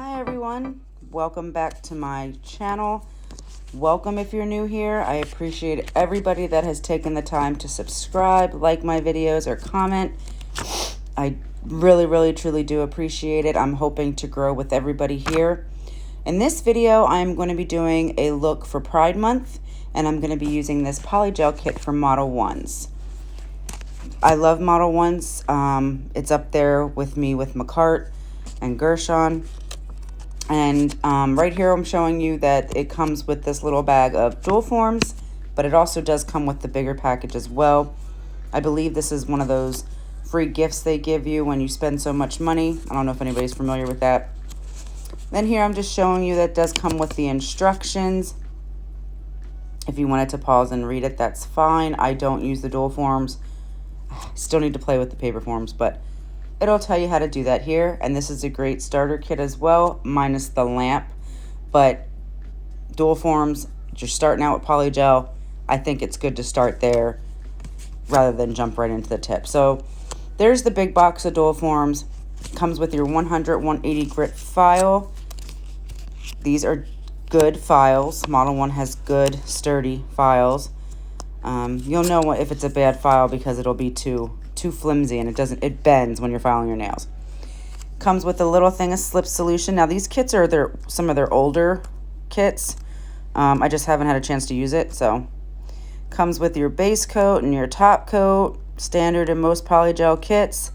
Hi everyone, welcome back to my channel. Welcome if you're new here. I appreciate everybody that has taken the time to subscribe, like my videos, or comment. I really truly do appreciate it. I'm hoping to grow with everybody here. In this video, I'm going to be doing a look for Pride Month, and I'm going to be using this Polygel kit from Modelones. I love Modelones. It's up there with me with Makartt and Gershon. And right here I'm showing you that it comes with this little bag of dual forms, but it also does come with the bigger package as well. I believe this is one of those free gifts they give you when you spend so much money. I don't know if anybody's familiar with that. Then here I'm just showing you that it does come with the instructions. If you wanted to pause and read it, that's fine. I don't use the dual forms. Still need to play with the paper forms, but it'll tell you how to do that here. And this is a great starter kit as well, minus the lamp. But dual forms, you're starting out with Polygel, I think it's good to start there rather than jump right into the tip. So there's the big box of dual forms. Comes with your 100-180 grit file. These are good files. Model 1 has good, sturdy files. You'll know if it's a bad file because it'll be too flimsy, and it bends when you're filing your nails. Comes with a little thing of slip solution. Now these kits are some of their older kits. I just haven't had a chance to use it. So comes with your base coat and your top coat, standard in most Polygel kits.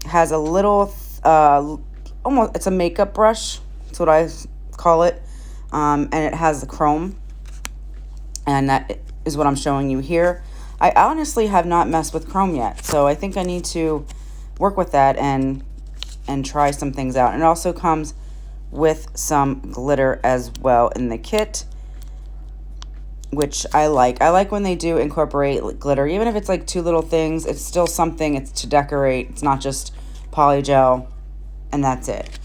Has a little almost, it's a makeup brush, that's what I call it. And it has the chrome, and that is what I'm showing you here. I honestly have not messed with chrome yet, so I think I need to work with that and try some things out. And it also comes with some glitter as well in the kit, which I like. I like when they do incorporate glitter. Even if it's like two little things, it's still something. It's to decorate. It's not just Polygel and that's it.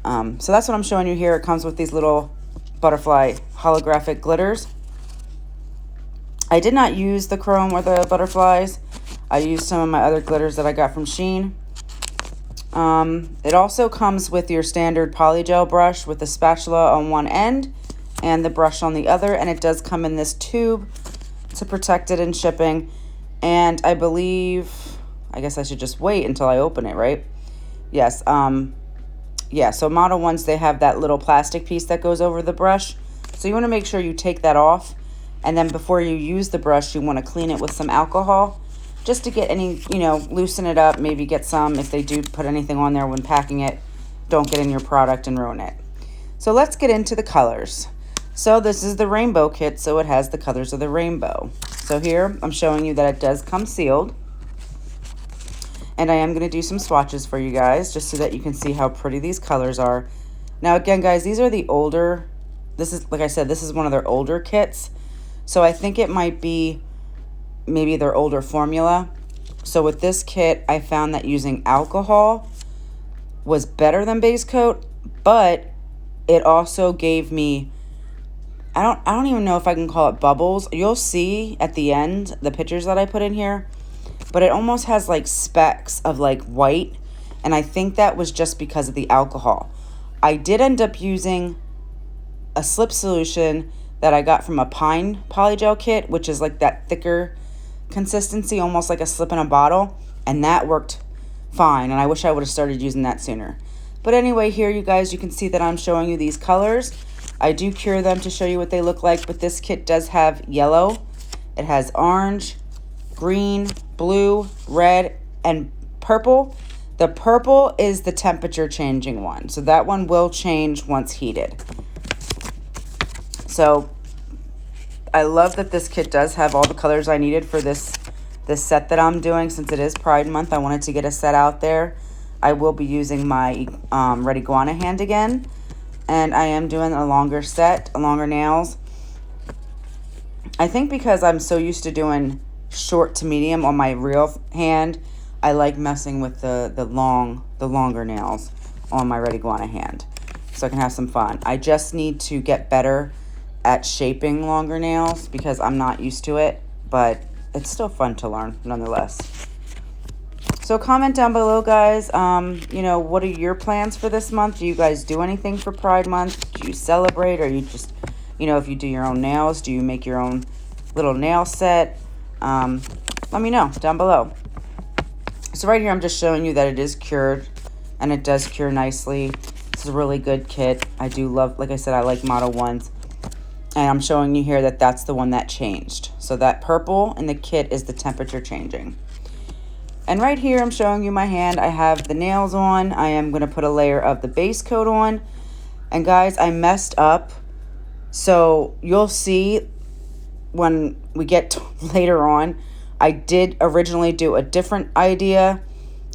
So that's what I'm showing you here. It comes with these little butterfly holographic glitters. I did not use the chrome or the butterflies. I used some of my other glitters that I got from Shein. It also comes with your standard Polygel brush with the spatula on one end and the brush on the other. And it does come in this tube to protect it in shipping. And I believe, I guess I should just wait until I open it, right? Yes. Yeah, so Modelones, they have that little plastic piece that goes over the brush. So you want to make sure you take that off. And then before you use the brush, you want to clean it with some alcohol just to get any, loosen it up, maybe get some, if they do put anything on there when packing it, don't get in your product and ruin it. So let's get into the colors. So this is the rainbow kit, so it has the colors of the rainbow. So here I'm showing you that it does come sealed. And I am going to do some swatches for you guys just so that you can see how pretty these colors are. Now again, guys, these are the older, this is, like I said, this is one of their older kits. So I think it might be maybe their older formula. So with this kit, I found that using alcohol was better than base coat, but it also gave me, I don't even know if I can call it bubbles. You'll see at the end the pictures that I put in here, but it almost has like specks of like white, and I think that was just because of the alcohol. I did end up using a slip solution that I got from a Pine Polygel kit, which is like that thicker consistency, almost like a slip in a bottle, and that worked fine, and I wish I would have started using that sooner. But anyway, here you guys, you can see that I'm showing you these colors. I do cure them to show you what they look like, but this kit does have yellow. It has orange, green, blue, red, and purple. The purple is the temperature changing one, so that one will change once heated. So I love that this kit does have all the colors I needed for this set that I'm doing. Since it is Pride Month, I wanted to get a set out there. I will be using my Red Iguana hand again, and I am doing a longer set, longer nails. I think because I'm so used to doing short to medium on my real hand, I like messing with the longer nails on my Red Iguana hand, so I can have some fun. I just need to get better at shaping longer nails because I'm not used to it, but it's still fun to learn nonetheless. So comment down below, guys. You know, what are your plans for this month? Do you guys do anything for Pride Month? Do you celebrate, or you just, you know, if you do your own nails, do you make your own little nail set? Let me know down below. So right here, I'm just showing you that it is cured, and it does cure nicely. It's a really good kit. I do love, like I said, I like Modelones. And I'm showing you here that that's the one that changed. So that purple in the kit is the temperature changing. And right here, I'm showing you my hand. I have the nails on. I am going to put a layer of the base coat on. And guys, I messed up. So you'll see when we get later on, I did originally do a different idea.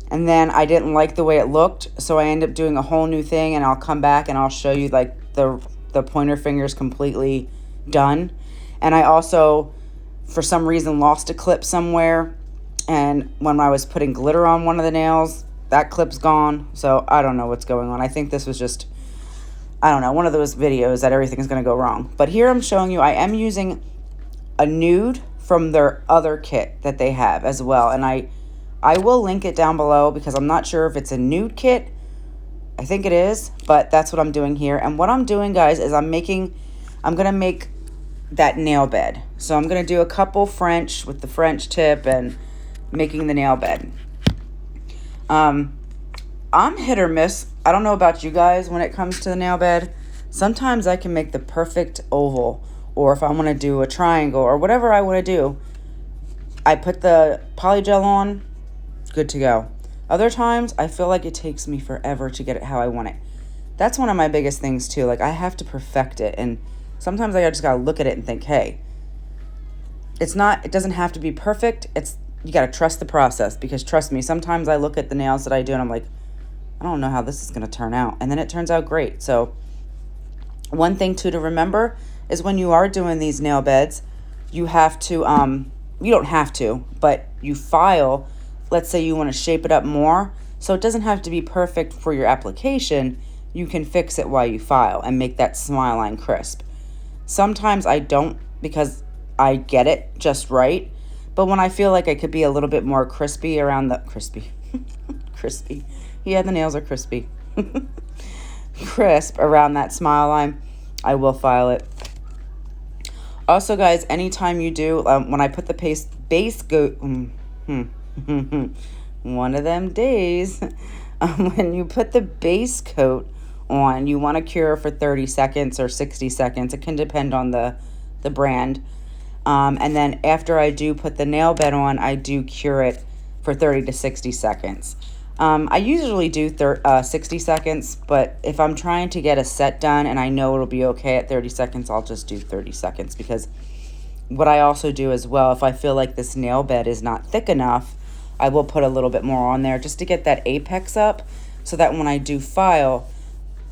And then I didn't like the way it looked. So I ended up doing a whole new thing. And I'll come back and I'll show you like the pointer fingers completely done. And I also, for some reason, lost a clip somewhere. And when I was putting glitter on one of the nails, that clip's gone. So I don't know what's going on. I think this was just, I don't know, one of those videos that everything's going to go wrong. But here I'm showing you, I am using a nude from their other kit that they have as well. And I will link it down below because I'm not sure if it's a nude kit. I think it is, but that's what I'm doing here. And what I'm doing, guys, is I'm going to make that nail bed. So I'm going to do a couple French with the French tip and making the nail bed. I'm hit or miss. I don't know about you guys when it comes to the nail bed. Sometimes I can make the perfect oval, or if I want to do a triangle or whatever I want to do, I put the polygel on, good to go. Other times I feel like it takes me forever to get it how I want it. That's one of my biggest things too. Like, I have to perfect it, and sometimes I just gotta look at it and think, hey, it doesn't have to be perfect. You got to trust the process, because trust me, sometimes I look at the nails that I do and I'm like, I don't know how this is going to turn out. And then it turns out great. So one thing too to remember is when you are doing these nail beds, you have to, you don't have to, but you file, let's say you want to shape it up more. So it doesn't have to be perfect for your application. You can fix it while you file and make that smile line crisp. Sometimes I don't, because I get it just right. But when I feel like I could be a little bit more crispy around the... Crispy. Yeah, the nails are crispy. Crisp around that smile line, I will file it. Also, guys, anytime you do... when I put the base coat... one of them days. When you put the base coat on, you want to cure for 30 seconds or 60 seconds. It can depend on the brand. And then after I do put the nail bed on, I do cure it for 30 to 60 seconds. I usually do 60 seconds, but if I'm trying to get a set done and I know it'll be okay at 30 seconds, I'll just do 30 seconds. Because what I also do as well, if I feel like this nail bed is not thick enough, I will put a little bit more on there just to get that apex up, so that when I do file,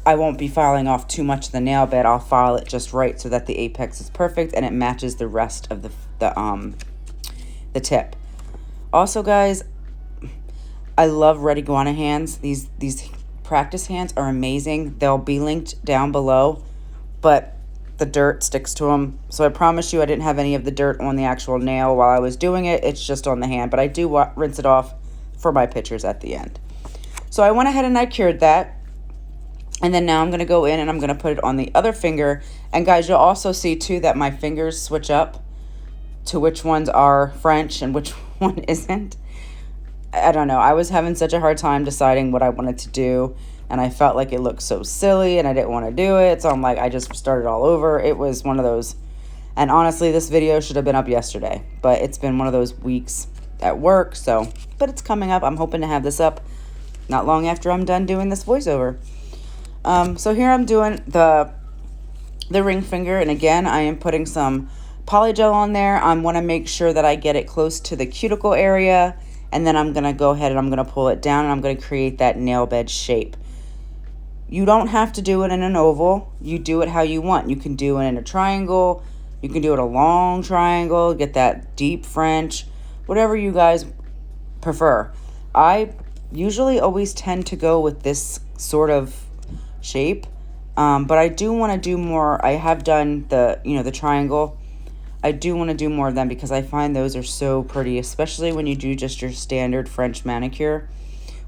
I won't be filing off too much of the nail bed. I'll file it just right so that the apex is perfect and it matches the rest of the tip. Also, guys, I love red Iguana hands. These practice hands are amazing. They'll be linked down below, but the dirt sticks to them. So I promise you I didn't have any of the dirt on the actual nail while I was doing it. It's just on the hand, but I do rinse it off for my pictures at the end. So I went ahead and I cured that. And then now I'm going to go in and I'm going to put it on the other finger. And guys, you'll also see too that my fingers switch up to which ones are French and which one isn't. I don't know. I was having such a hard time deciding what I wanted to do. And I felt like it looked so silly and I didn't want to do it. So I'm like, I just started all over. It was one of those. And honestly, this video should have been up yesterday. But it's been one of those weeks at work. But it's coming up. I'm hoping to have this up not long after I'm done doing this voiceover. So here I'm doing the ring finger, and again I am putting some polygel on there. I want to make sure that I get it close to the cuticle area, and then I'm going to go ahead and I'm going to pull it down and I'm going to create that nail bed shape. You don't have to do it in an oval. You do it how you want. You can do it in a triangle. You can do it a long triangle, get that deep French, whatever you guys prefer. I usually always tend to go with this sort of shape, but I do want to do more. I have done the triangle. I do want to do more of them because I find those are so pretty, especially when you do just your standard French manicure,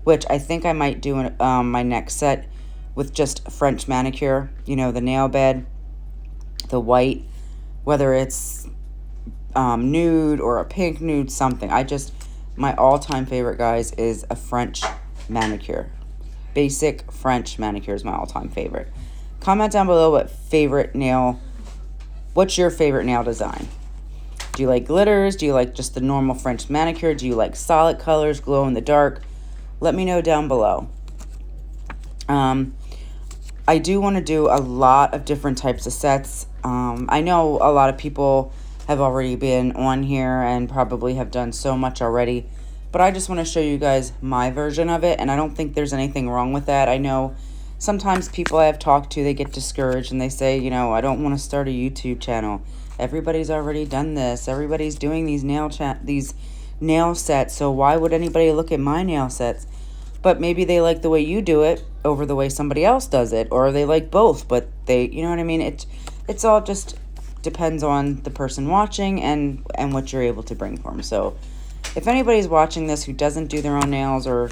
which I think I might do in, my next set with just French manicure, you know, the nail bed, the white, whether it's nude or a pink nude, something. My all-time favorite, guys, is a French manicure. Basic French manicure is my all-time favorite. Comment down below what's your favorite nail design? Do you like glitters? Do you like just the normal French manicure? Do you like solid colors, glow in the dark? Let me know down below. I do want to do a lot of different types of sets. I know a lot of people have already been on here and probably have done so much already, but I just want to show you guys my version of it, and I don't think there's anything wrong with that. I know sometimes people I have talked to, they get discouraged and they say, you know, I don't want to start a YouTube channel. Everybody's already done this. Everybody's doing these nail sets, so why would anybody look at my nail sets? But maybe they like the way you do it over the way somebody else does it, or they like both, but they, you know what I mean? It's all just depends on the person watching and what you're able to bring for them. So if anybody's watching this who doesn't do their own nails or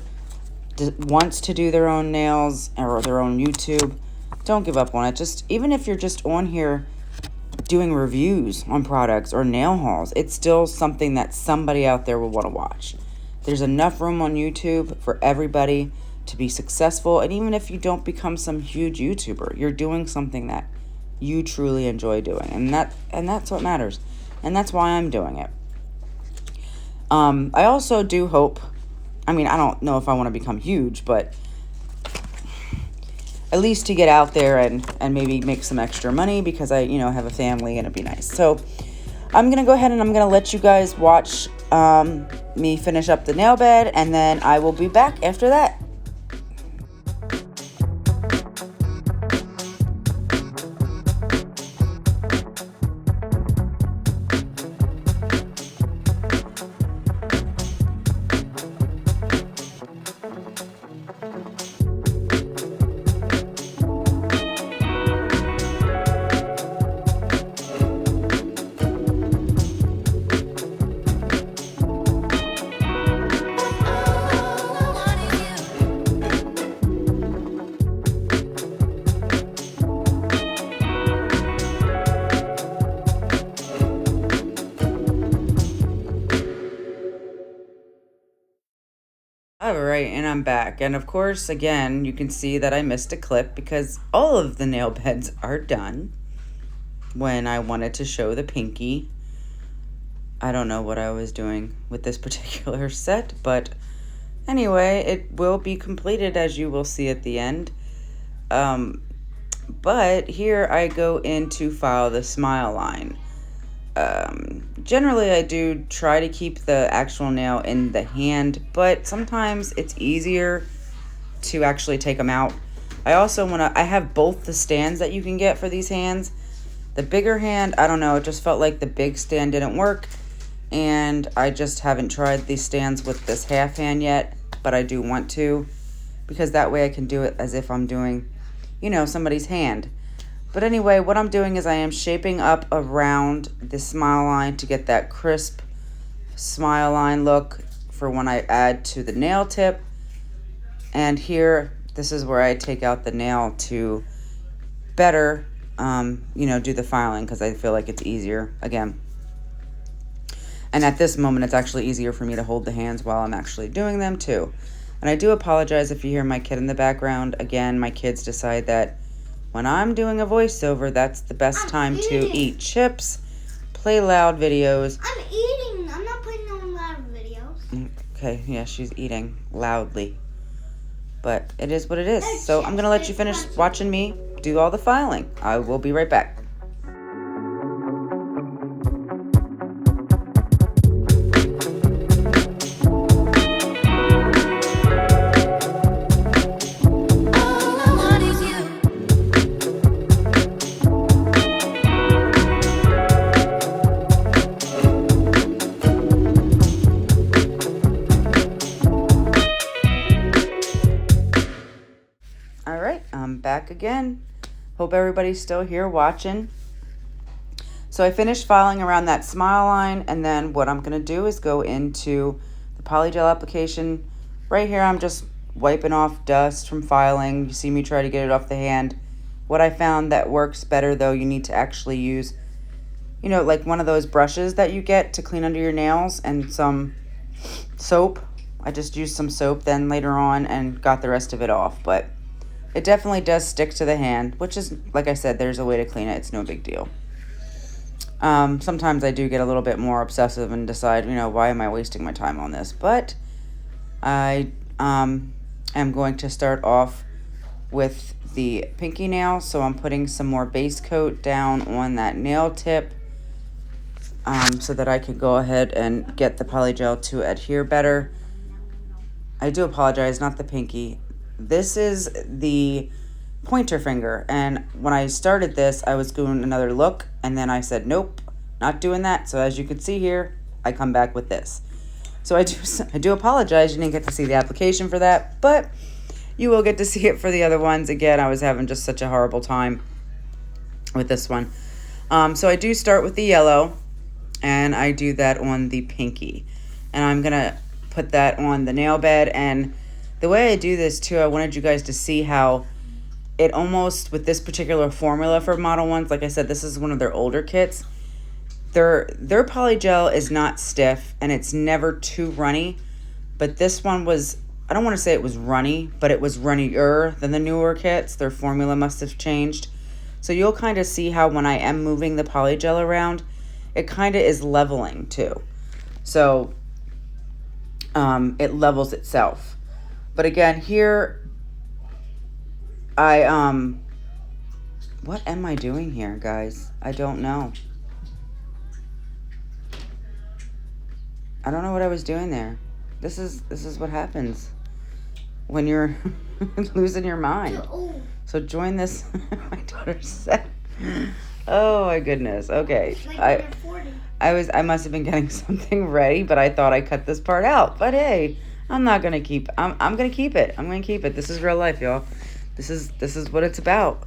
wants to do their own nails or their own YouTube, don't give up on it. Just even if you're just on here doing reviews on products or nail hauls, it's still something that somebody out there will want to watch. There's enough room on YouTube for everybody to be successful, and even if you don't become some huge YouTuber, you're doing something that you truly enjoy doing, and that's what matters, and that's why I'm doing it. I also do hope, I mean, I don't know if I want to become huge, but at least to get out there and maybe make some extra money, because I, you know, have a family and it'd be nice. So I'm going to go ahead and I'm going to let you guys watch me finish up the nail bed, and then I will be back after that. Alright, and I'm back. And of course, again, you can see that I missed a clip because all of the nail beds are done when I wanted to show the pinky. I don't know what I was doing with this particular set, but anyway, it will be completed, as you will see at the end. But here I go in to file the smile line. Generally I do try to keep the actual nail in the hand, but sometimes it's easier to actually take them out. I have both the stands that you can get for these hands. The bigger hand, I don't know, it just felt like the big stand didn't work, and I just haven't tried these stands with this half hand yet, but I do want to, because that way I can do it as if I'm doing, you know, somebody's hand. But anyway, what I'm doing is I am shaping up around the smile line to get that crisp smile line look for when I add to the nail tip. And here, this is where I take out the nail to better, you know, do the filing, because I feel like it's easier, again. And at this moment, it's actually easier for me to hold the hands while I'm actually doing them, too. And I do apologize if you hear my kid in the background. Again, my kids decide that when I'm doing a voiceover, that's the best time to eat chips, play loud videos. I'm eating. I'm not playing no loud videos. Okay, yeah, she's eating loudly. But it is what it is. So I'm going to let you finish watching me do all the filing. I will be right back. Alright, I'm back again. Hope everybody's still here watching. So I finished filing around that smile line, and then what I'm going to do is go into the Polygel application. Right here, I'm just wiping off dust from filing. You see me try to get it off the hand. What I found that works better, though, you need to actually use, you know, like one of those brushes that you get to clean under your nails and some soap. I just used some soap then later on and got the rest of it off. But it definitely does stick to the hand, which is, like I said, there's a way to clean it. It's no big deal. Sometimes I do get a little bit more obsessive and decide, you know, why am I wasting my time on this? But I am going to start off with the pinky nail. So I'm putting some more base coat down on that nail tip so that I can go ahead and get the polygel to adhere better. I do apologize, not the pinky. This is the pointer finger, and when I started this I was doing another look, and then I said nope, not doing that. So as you can see here, I come back with this. So I do apologize you didn't get to see the application for that, but you will get to see it for the other ones. Again, I was having just such a horrible time with this one. So I do start with the yellow, and I do that on the pinky, and I'm gonna put that on the nail bed. And the way I do this too, I wanted you guys to see how it almost, with this particular formula for Modelones, like I said, this is one of their older kits. Their polygel is not stiff and it's never too runny, but this one was, I don't want to say it was runny, but it was runnier than the newer kits. Their formula must have changed. So you'll kind of see how when I am moving the polygel around, it kind of is leveling too. So it levels itself. But again, here what am I doing here, guys? I don't know. I don't know what I was doing there. This is what happens when you're losing your mind. So join this. My daughter said, oh my goodness. Okay. I must have been getting something ready, but I thought I cut this part out. But hey, I'm not gonna keep. I'm gonna keep it. I'm gonna keep it. This is real life, y'all. This is what it's about.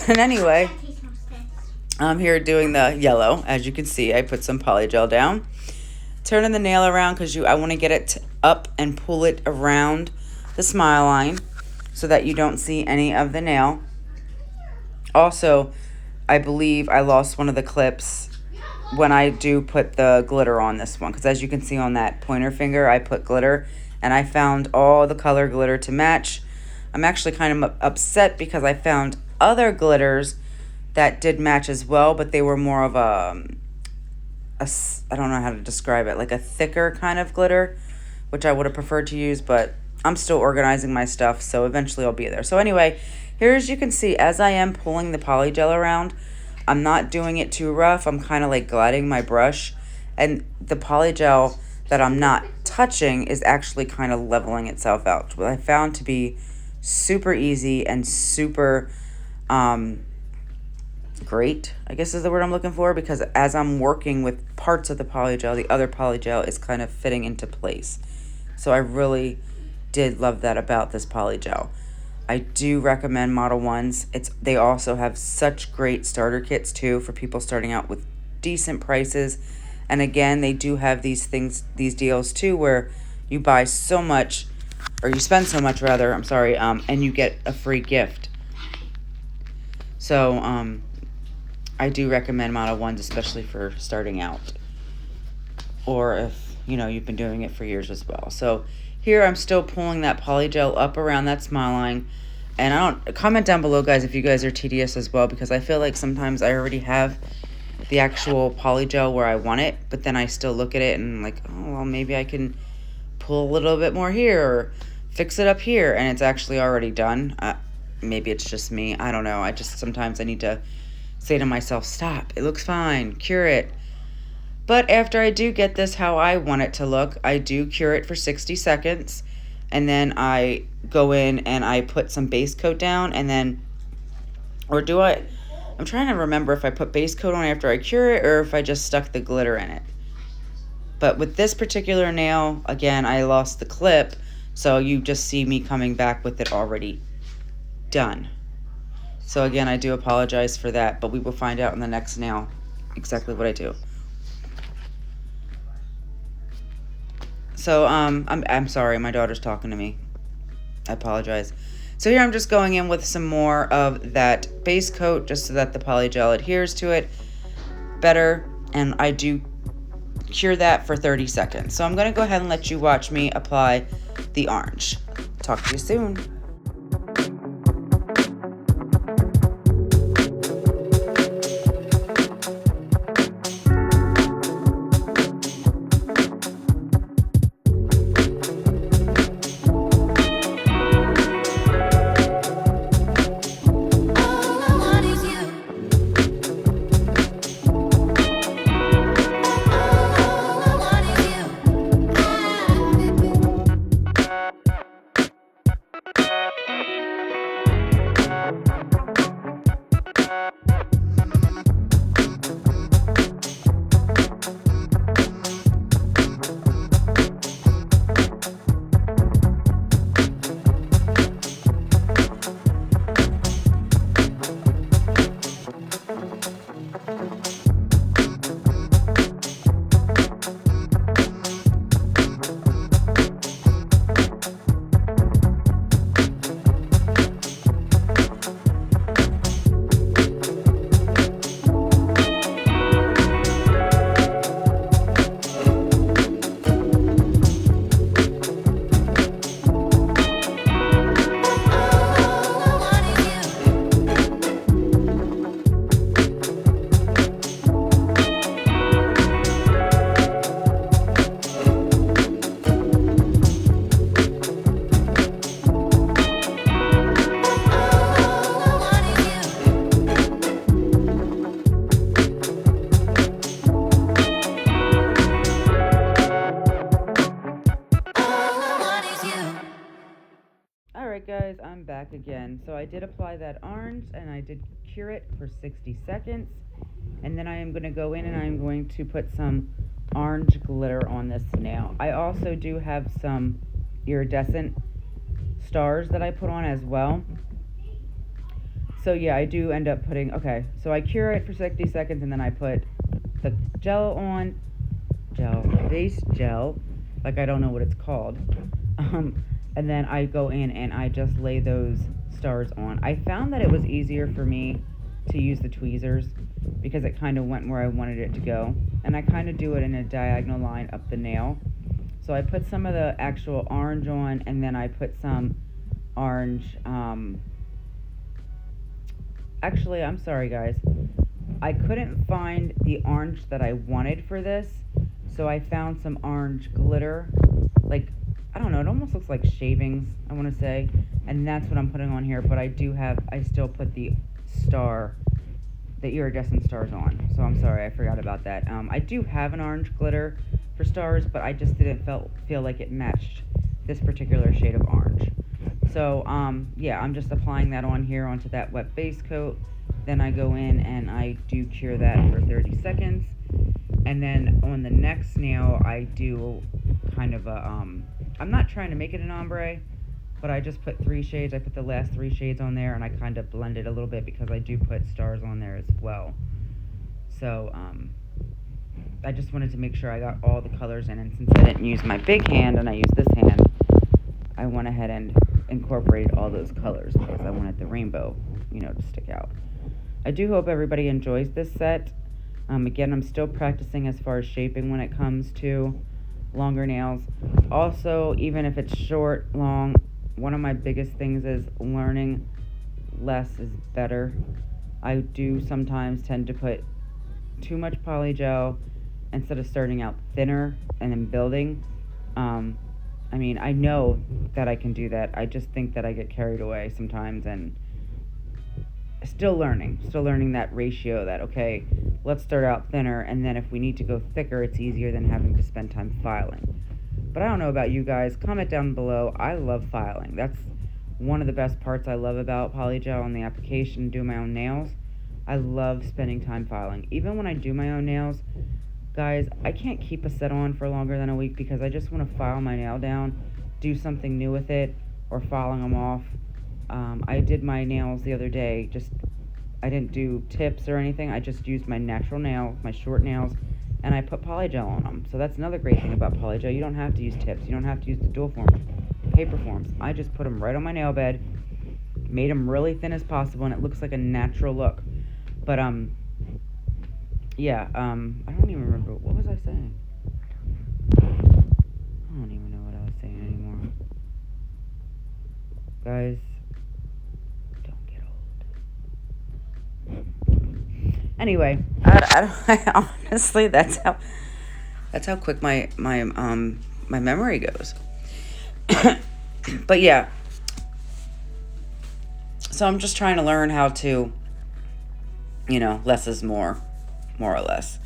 But anyway, I'm here doing the yellow. As you can see, I put some polygel down, turning the nail around because I want to get it up and pull it around the smile line so that you don't see any of the nail. Also, I believe I lost one of the clips when I do put the glitter on this one, because as you can see on that pointer finger, I put glitter, and I found all the color glitter to match. I'm actually kind of upset because I found other glitters that did match as well, but they were more of a I don't know how to describe it, like a thicker kind of glitter, which I would have preferred to use, but I'm still organizing my stuff, so eventually I'll be there. So anyway, here as you can see, as I am pulling the polygel around, I'm not doing it too rough. I'm kind of like gliding my brush, and the polygel that I'm not touching is actually kind of leveling itself out, what I found to be super easy and super great, I guess is the word I'm looking for, because as I'm working with parts of the polygel, the other polygel is kind of fitting into place. So I really did love that about this polygel. I do recommend Modelones. They also have such great starter kits too for people starting out with decent prices. And again, they do have these deals too, where you buy so much, or you spend so much rather, I'm sorry, and you get a free gift. So I do recommend Modelones, especially for starting out, or if you've been doing it for years as well. So here I'm still pulling that polygel up around that smile line. And I don't, comment down below, guys, if you guys are tedious as well, because I feel like sometimes I already have the actual polygel where I want it, but then I still look at it and I'm like, oh, well, maybe I can pull a little bit more here or fix it up here, and it's actually already done. Maybe it's just me. I don't know. Sometimes I need to say to myself, stop, it looks fine, cure it. But after I do get this how I want it to look, I do cure it for 60 seconds. And then I go in and I put some base coat down, and then, I'm trying to remember if I put base coat on after I cure it or if I just stuck the glitter in it. But with this particular nail, again, I lost the clip, so you just see me coming back with it already done. So again, I do apologize for that, but we will find out in the next nail exactly what I do. So, I'm sorry, my daughter's talking to me. I apologize. So here I'm just going in with some more of that base coat just so that the polygel adheres to it better, and I do cure that for 30 seconds. So I'm going to go ahead and let you watch me apply the orange. Talk to you soon. Alright guys, I'm back again. So I did apply that orange and I did cure it for 60 seconds. And then I am going to go in and I'm going to put some orange glitter on this nail. I also do have some iridescent stars that I put on as well. So yeah, I do end up putting, okay, so I cure it for 60 seconds and then I put the gel on, base gel, like I don't know what it's called. And then I go in and I just lay those stars on. I found that it was easier for me to use the tweezers because it kind of went where I wanted it to go. And I kind of do it in a diagonal line up the nail. So I put some of the actual orange on and then I put some orange, actually, I'm sorry guys. I couldn't find the orange that I wanted for this. So I found some orange glitter, like, I don't know, it almost looks like shavings, I want to say, and that's what I'm putting on here, but I still put the iridescent stars on, so I'm sorry, I forgot about that. I do have an orange glitter for stars, but I just didn't feel like it matched this particular shade of orange. So, yeah, I'm just applying that on here onto that wet base coat, then I go in and I do cure that for 30 seconds, and then on the next nail, I do kind of a, I'm not trying to make it an ombre, but I just put 3 shades. I put the last 3 shades on there, and I kind of blend it a little bit because I do put stars on there as well. So, I just wanted to make sure I got all the colors in, and since I didn't use my big hand and I used this hand, I went ahead and incorporated all those colors because I wanted the rainbow, to stick out. I do hope everybody enjoys this set. Again, I'm still practicing as far as shaping when it comes to longer nails. Also, even if it's short, long, one of my biggest things is learning less is better. I do sometimes tend to put too much polygel instead of starting out thinner and then building. I know that I can do that. I just think that I get carried away sometimes and still learning that ratio that, okay, let's start out thinner, and then if we need to go thicker, it's easier than having to spend time filing. But I don't know about you guys. Comment down below. I love filing. That's one of the best parts I love about polygel and the application, do my own nails. I love spending time filing. Even when I do my own nails, guys, I can't keep a set on for longer than a week because I just want to file my nail down, do something new with it, or filing them off. I did my nails the other day, just I didn't do tips or anything. I just used my natural nails, my short nails, and I put polygel on them. So that's another great thing about polygel. You don't have to use tips. You don't have to use the dual forms, paper forms. I just put them right on my nail bed, made them really thin as possible, and it looks like a natural look. But yeah, I don't even remember, what was I saying? I don't even know what I was saying anymore. Guys, don't get old. Anyway, I honestly, that's how quick my memory goes. But yeah, so I'm just trying to learn how to, less is more or less.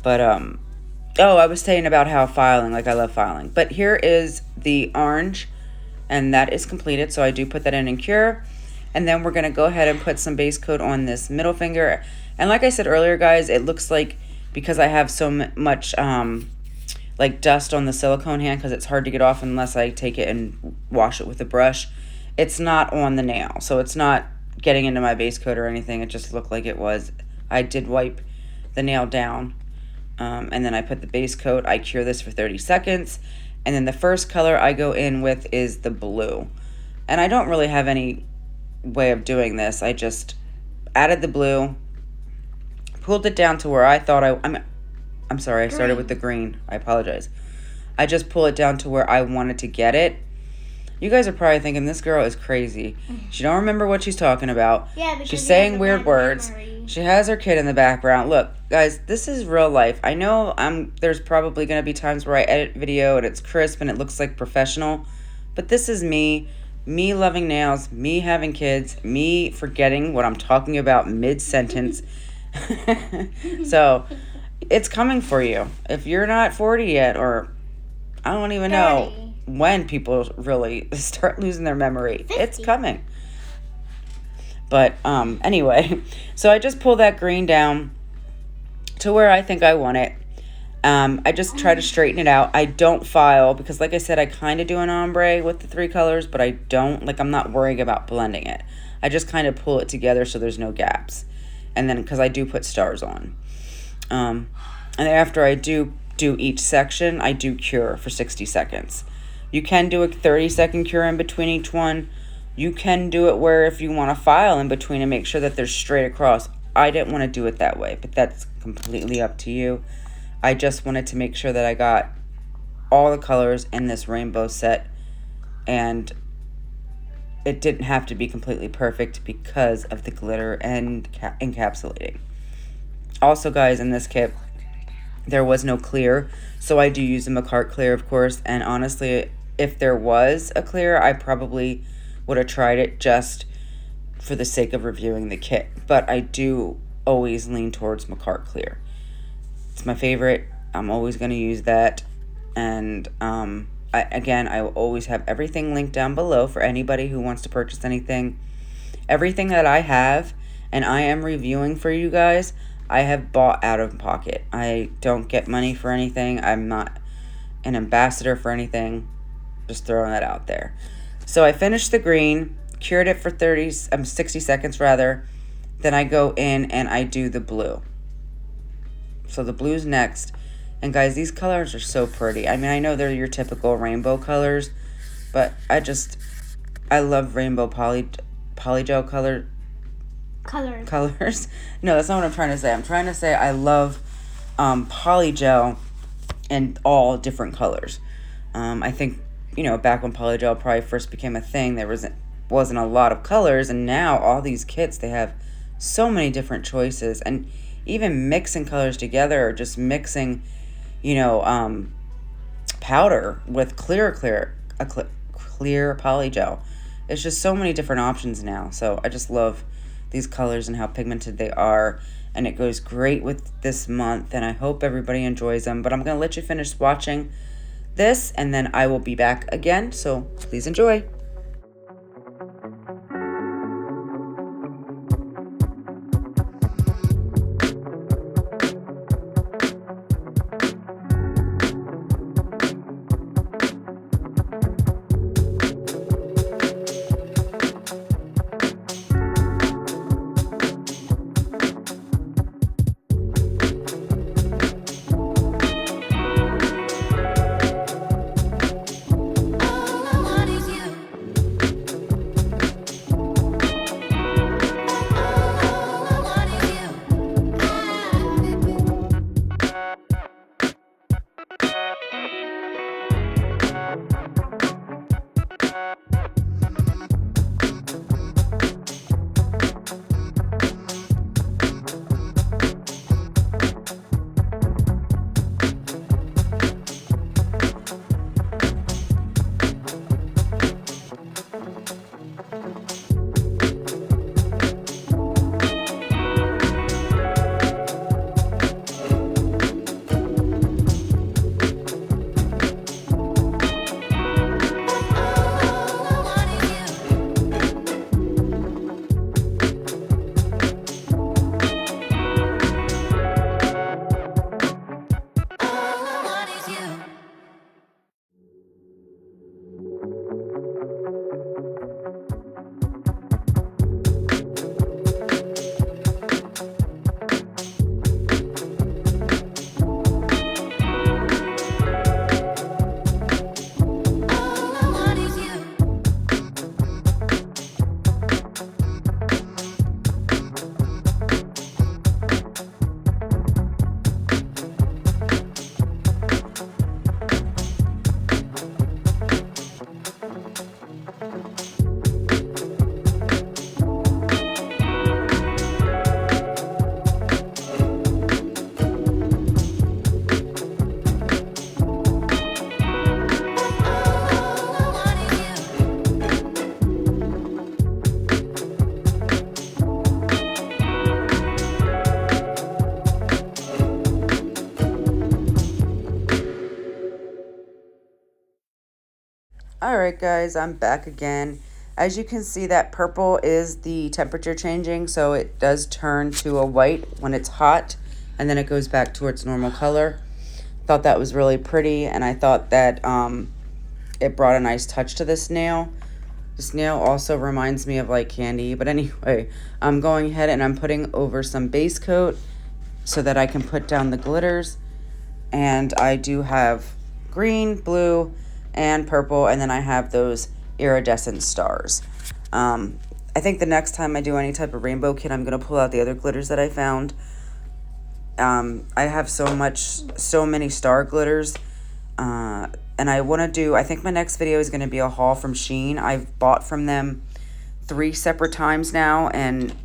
But I was saying about how filing, like I love filing. But here is the orange, and that is completed. So I do put that in and cure. And then we're going to go ahead and put some base coat on this middle finger. And like I said earlier, guys, it looks like, because I have so much like dust on the silicone hand, because it's hard to get off unless I take it and wash it with a brush, it's not on the nail. So it's not getting into my base coat or anything. It just looked like it was. I did wipe the nail down, and then I put the base coat. I cure this for 30 seconds. And then the first color I go in with is the blue. And I don't really have any way of doing this. I just added the blue, pulled it down to where I thought I'm sorry, I started with the green. I apologize. I just pull it down to where I wanted to get it. You guys are probably thinking, this girl is crazy. She don't remember what she's talking about. Yeah, because she's saying weird words. Memory. She has her kid in the background. Look, guys, this is real life. I know there's probably going to be times where I edit video and it's crisp and it looks like professional. But this is me loving nails, me having kids, me forgetting what I'm talking about mid-sentence. So, it's coming for you. If you're not 40 yet, or I don't even 30. know when people really start losing their memory. 50. It's coming. But anyway, so I just pull that green down to where I think I want it. I just try to straighten it out. I don't file because, like I said, I kind of do an ombre with the 3 colors, but I don't, I'm not worrying about blending it. I just kind of pull it together so there's no gaps. And then, because I do put stars on. And after I do each section, I do cure for 60 seconds. You can do a 30-second cure in between each one. You can do it where if you want to file in between and make sure that they're straight across. I didn't want to do it that way, but that's completely up to you. I just wanted to make sure that I got all the colors in this rainbow set, and it didn't have to be completely perfect because of the glitter and encapsulating. Also, guys, in this kit, there was no clear, so I do use a Makartt clear, of course, and honestly, if there was a clear, I probably would have tried it just for the sake of reviewing the kit, but I do always lean towards Makartt clear. It's my favorite. I'm always going to use that, and I will always have everything linked down below for anybody who wants to purchase anything. Everything that I have and I am reviewing for you guys, I have bought out of pocket. I don't get money for anything. I'm not an ambassador for anything. Just throwing that out there. So I finished the green, cured it for 60 seconds rather. Then I go in and I do the blue. So the blue's next. And guys, these colors are so pretty. I mean, I know they're your typical rainbow colors, but I love rainbow polygel colors. No, that's not what I'm trying to say. I'm trying to say I love polygel in all different colors. I think, back when polygel probably first became a thing, there wasn't a lot of colors, and now all these kits, they have so many different choices, and even mixing colors together, or just mixing, powder with clear polygel. It's just so many different options now. So I just love these colors and how pigmented they are, and it goes great with this month, and I hope everybody enjoys them. But I'm going to let you finish watching this, and then I will be back again, so please enjoy. Alright guys, I'm back again. As you can see, that purple is the temperature changing, so it does turn to a white when it's hot, and then it goes back to its normal color. Thought that was really pretty, and I thought that it brought a nice touch to this nail. This nail also reminds me of like candy, but anyway, I'm going ahead and I'm putting over some base coat so that I can put down the glitters. And I do have green, blue, and purple, and then I have those iridescent stars. I think the next time I do any type of rainbow kit, I'm going to pull out the other glitters that I found. I have so many star glitters, and I want to do, I think my next video is going to be a haul from Shein. I've bought from them 3 separate times now, and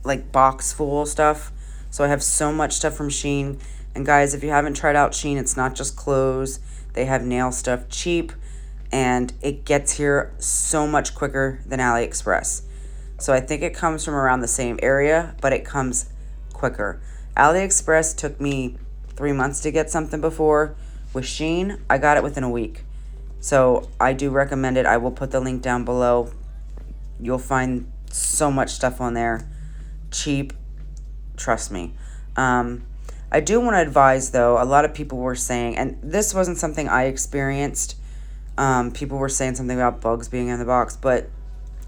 like box full stuff. So I have so much stuff from Shein. And guys, if you haven't tried out Shein, it's not just clothes. They have nail stuff cheap, and it gets here so much quicker than AliExpress. So I think it comes from around the same area, but it comes quicker. AliExpress took me 3 months to get something before. With Shein, I got it within a week. So I do recommend it. I will put the link down below. You'll find so much stuff on there. Cheap. Trust me. I do want to advise, though, a lot of people were saying, and this wasn't something I experienced. People were saying something about bugs being in the box, but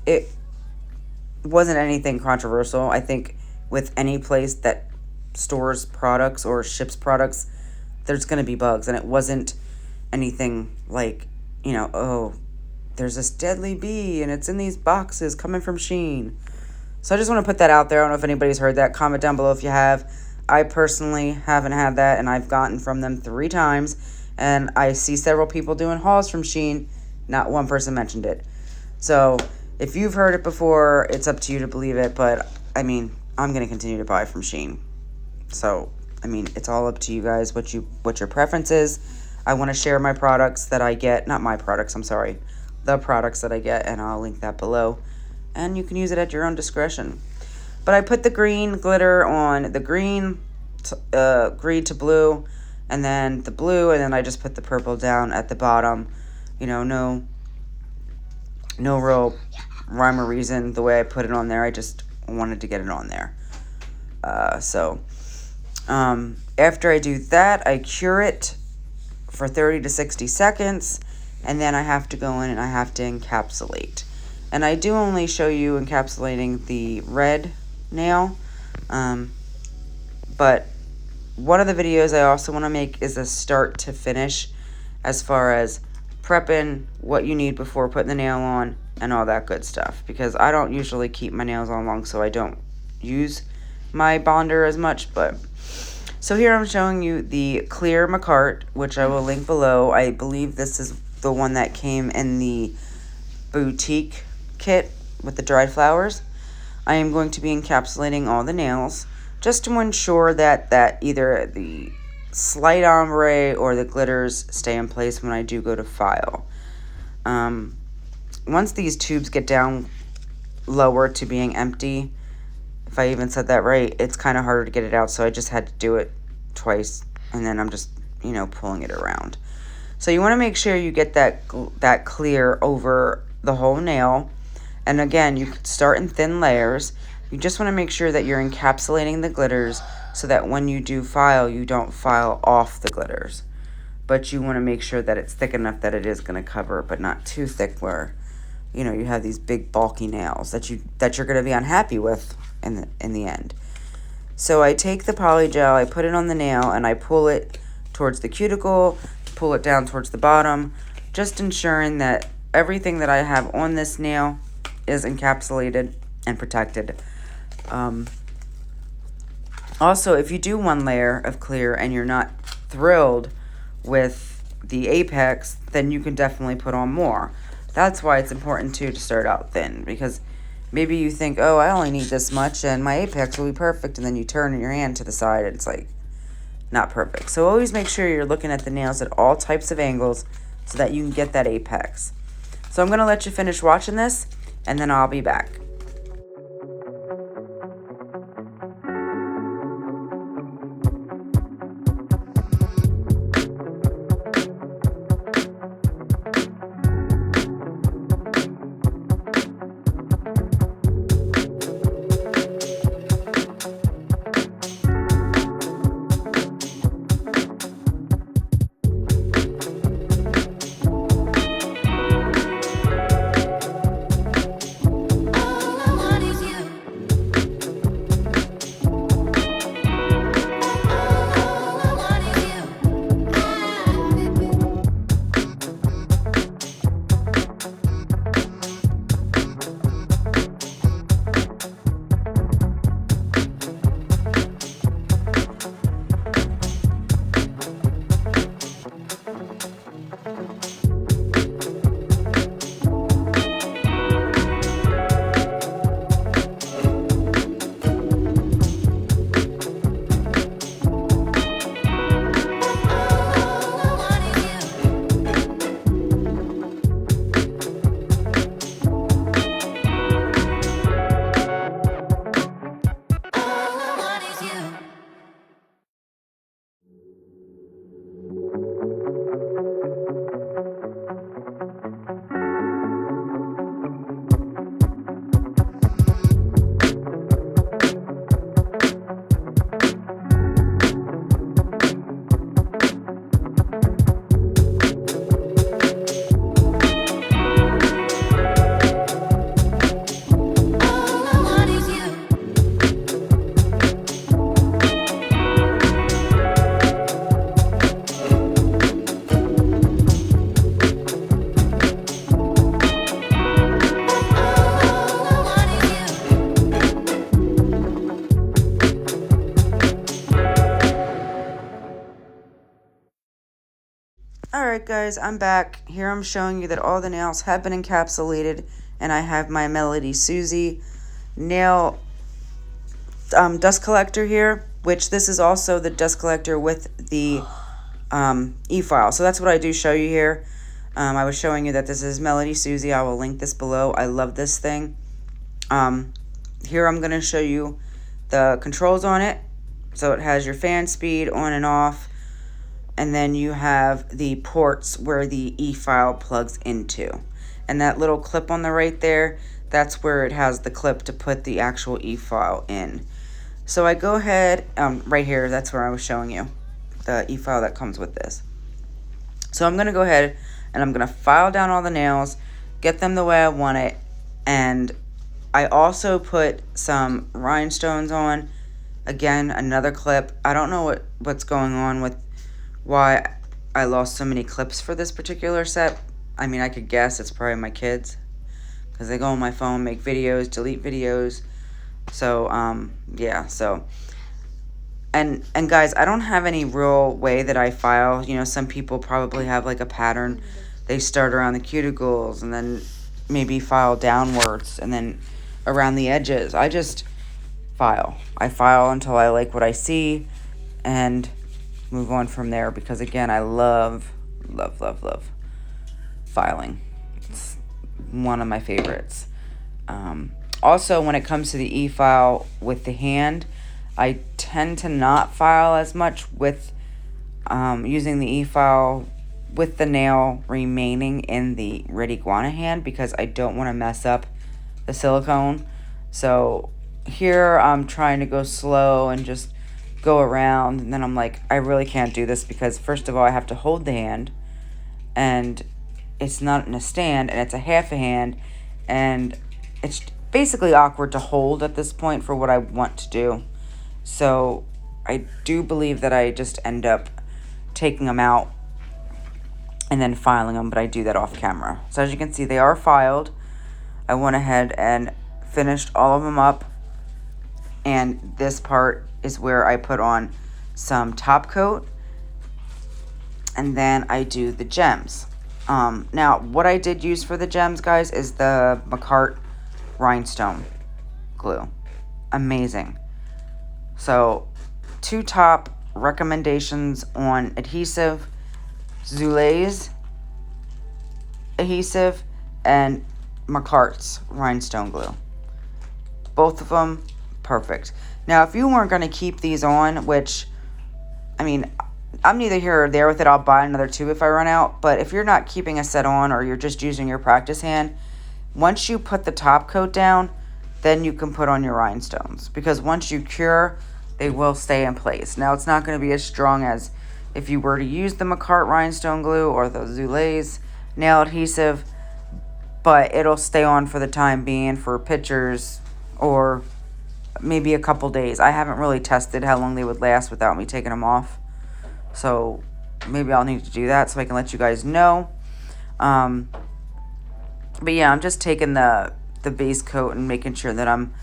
it wasn't anything controversial. I think with any place that stores products or ships products, there's going to be bugs, and it wasn't anything like, you know, oh, there's this deadly bee, and it's in these boxes coming from Shein. So I just want to put that out there. I don't know if anybody's heard that. Comment down below if you have. I personally haven't had that, and I've gotten from them 3 times, and I see several people doing hauls from Shein. Not one person mentioned it. So if you've heard it before, it's up to you to believe it, but I mean, I'm going to continue to buy from Shein. So, I mean, it's all up to you guys what your preference is. I want to share my products that I get, not my products, I'm sorry, the products that I get, and I'll link that below, and you can use it at your own discretion. But I put the green glitter on the green to blue, and then the blue, and then I just put the purple down at the bottom. You know, no real rhyme or reason the way I put it on there. I just wanted to get it on there. After I do that, I cure it for 30 to 60 seconds, and then I have to go in and I have to encapsulate. And I do only show you encapsulating the red nail, but one of the videos I also want to make is a start to finish as far as prepping what you need before putting the nail on and all that good stuff, because I don't usually keep my nails on long, so I don't use my bonder as much. But so here I'm showing you the clear Makartt, which I will link below. I believe this is the one that came in the boutique kit with the dried flowers. I am going to be encapsulating all the nails just to ensure that either the slight ombre or the glitters stay in place when I do go to file. Once these tubes get down lower to being empty, if I even said that right, it's kind of harder to get it out, so I just had to do it twice, and then I'm just, you know, pulling it around. So you want to make sure you get that clear over the whole nail. And again, you could start in thin layers. You just want to make sure that you're encapsulating the glitters so that when you do file, you don't file off the glitters. But you want to make sure that it's thick enough that it is going to cover, but not too thick where, you know, you have these big bulky nails that you're going to be unhappy with in the end. So I take the polygel, I put it on the nail, and I pull it towards the cuticle, pull it down towards the bottom, just ensuring that everything that I have on this nail is encapsulated and protected. Also, if you do one layer of clear and you're not thrilled with the apex, then you can definitely put on more. That's why it's important too to start out thin, because maybe you think, oh, I only need this much and my apex will be perfect, and then you turn your hand to the side and it's like not perfect. So always make sure you're looking at the nails at all types of angles so that you can get that apex. So I'm going to let you finish watching this, and then I'll be back. Alright guys, I'm back. Here I'm showing you that all the nails have been encapsulated, and I have my MelodySusie nail dust collector here, which this is also the dust collector with the e-file. So that's what I do show you here. I was showing you that this is MelodySusie. I will link this below. I love this thing. Here I'm going to show you the controls on it. So it has your fan speed on and off. And then you have the ports where the e-file plugs into. And that little clip on the right there, that's where it has the clip to put the actual e-file in. So I go ahead, right here, that's where I was showing you the e-file that comes with this. So I'm going to go ahead and I'm going to file down all the nails, get them the way I want it, and I also put some rhinestones on. Again, another clip. I don't know what's going on with why I lost so many clips for this particular set. I mean, I could guess it's probably my kids, because they go on my phone, make videos, delete videos. So, yeah, so. And guys, I don't have any real way that I file. You know, some people probably have like a pattern. They start around the cuticles and then maybe file downwards and then around the edges. I just file. I file until I like what I see and move on from there, because again, I love filing. It's one of my favorites. Also, when it comes to the e-file with the hand, I tend to not file as much with using the e-file with the nail remaining in the red Iguana hand, because I don't want to mess up the silicone. So here I'm trying to go slow and just go around, and then I'm like, I really can't do this, because first of all, I have to hold the hand, and it's not in a stand, and it's a half a hand, and it's basically awkward to hold at this point for what I want to do. So I do believe that I just end up taking them out and then filing them, but I do that off camera. So as you can see, they are filed. I went ahead and finished all of them up, and this part is where I put on some top coat, and then I do the gems. Now, what I did use for the gems, guys, is the Makartt rhinestone glue. Amazing. So, 2 top recommendations on adhesive: Zuley's adhesive and Makartt's rhinestone glue. Both of them perfect. Now, if you weren't going to keep these on, which, I mean, I'm neither here or there with it. I'll buy another 2 if I run out. But if you're not keeping a set on, or you're just using your practice hand, once you put the top coat down, then you can put on your rhinestones. Because once you cure, they will stay in place. Now, it's not going to be as strong as if you were to use the Makartt rhinestone glue or the Zuley's nail adhesive, but it'll stay on for the time being for pictures or maybe a couple days. I haven't really tested how long they would last without me taking them off. So maybe I'll need to do that so I can let you guys know. But yeah, I'm just taking the base coat and making sure that I'm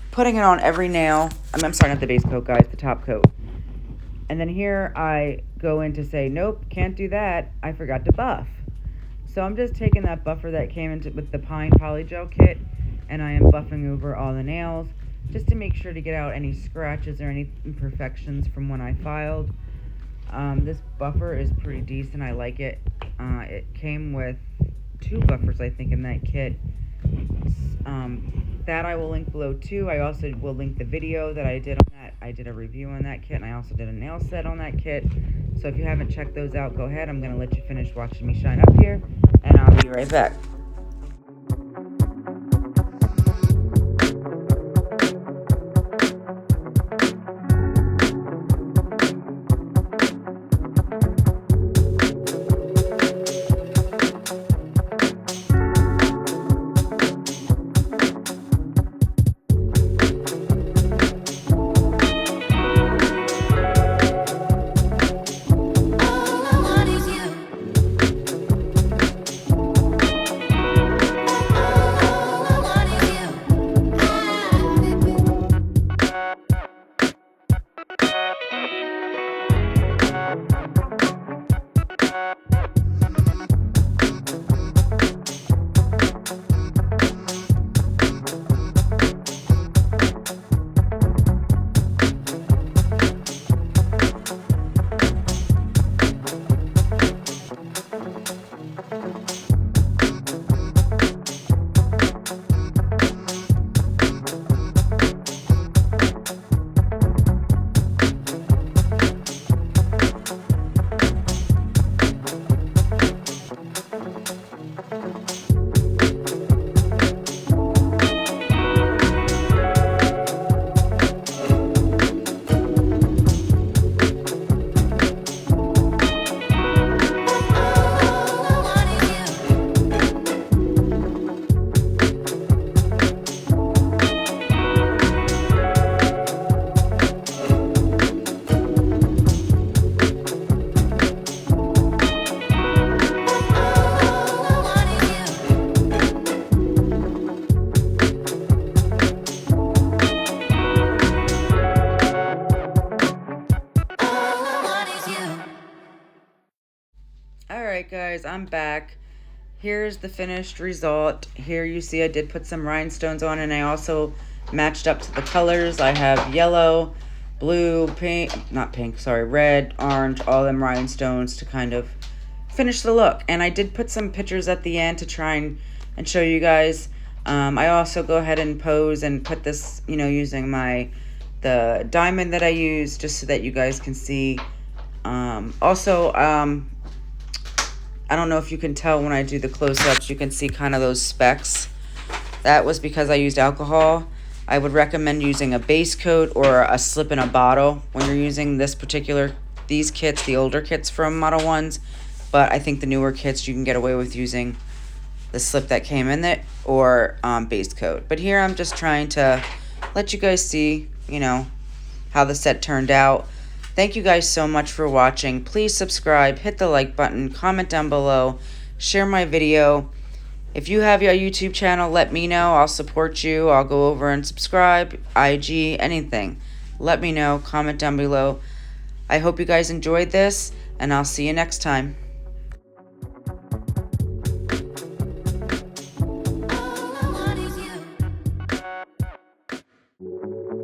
putting it on every nail. I'm sorry, not the base coat, guys, the top coat. And then here I go in to say, nope, can't do that. I forgot to buff. So I'm just taking that buffer that came into with the Pine Polygel kit, and I am buffing over all the nails just to make sure to get out any scratches or any imperfections from when I filed. This buffer is pretty decent. I like it. It came with 2 buffers, I think, in that kit. That I will link below too. I also will link the video that I did on that. I did a review on that kit, and I also did a nail set on that kit. So if you haven't checked those out, go ahead. I'm going to let you finish watching me shine up here, and I'll be right back. I'm back. Here's the finished result. Here you see I did put some rhinestones on, and I also matched up to the colors. I have yellow, blue, pink, not pink, sorry, red, orange, all them rhinestones to kind of finish the look. And I did put some pictures at the end to try and show you guys. I also go ahead and pose and put this, you know, using the diamond that I use, just so that you guys can see. I don't know if you can tell when I do the close-ups, you can see kind of those specks. That was because I used alcohol. I would recommend using a base coat or a slip in a bottle when you're using these kits, the older kits from Modelones. But I think the newer kits, you can get away with using the slip that came in it or base coat. But here I'm just trying to let you guys see, you know, how the set turned out. Thank you guys so much for watching. Please subscribe, hit the like button, comment down below, share my video. If you have your YouTube channel, let me know. I'll support you. I'll go over and subscribe, IG, anything. Let me know. Comment down below. I hope you guys enjoyed this, and I'll see you next time. What is you?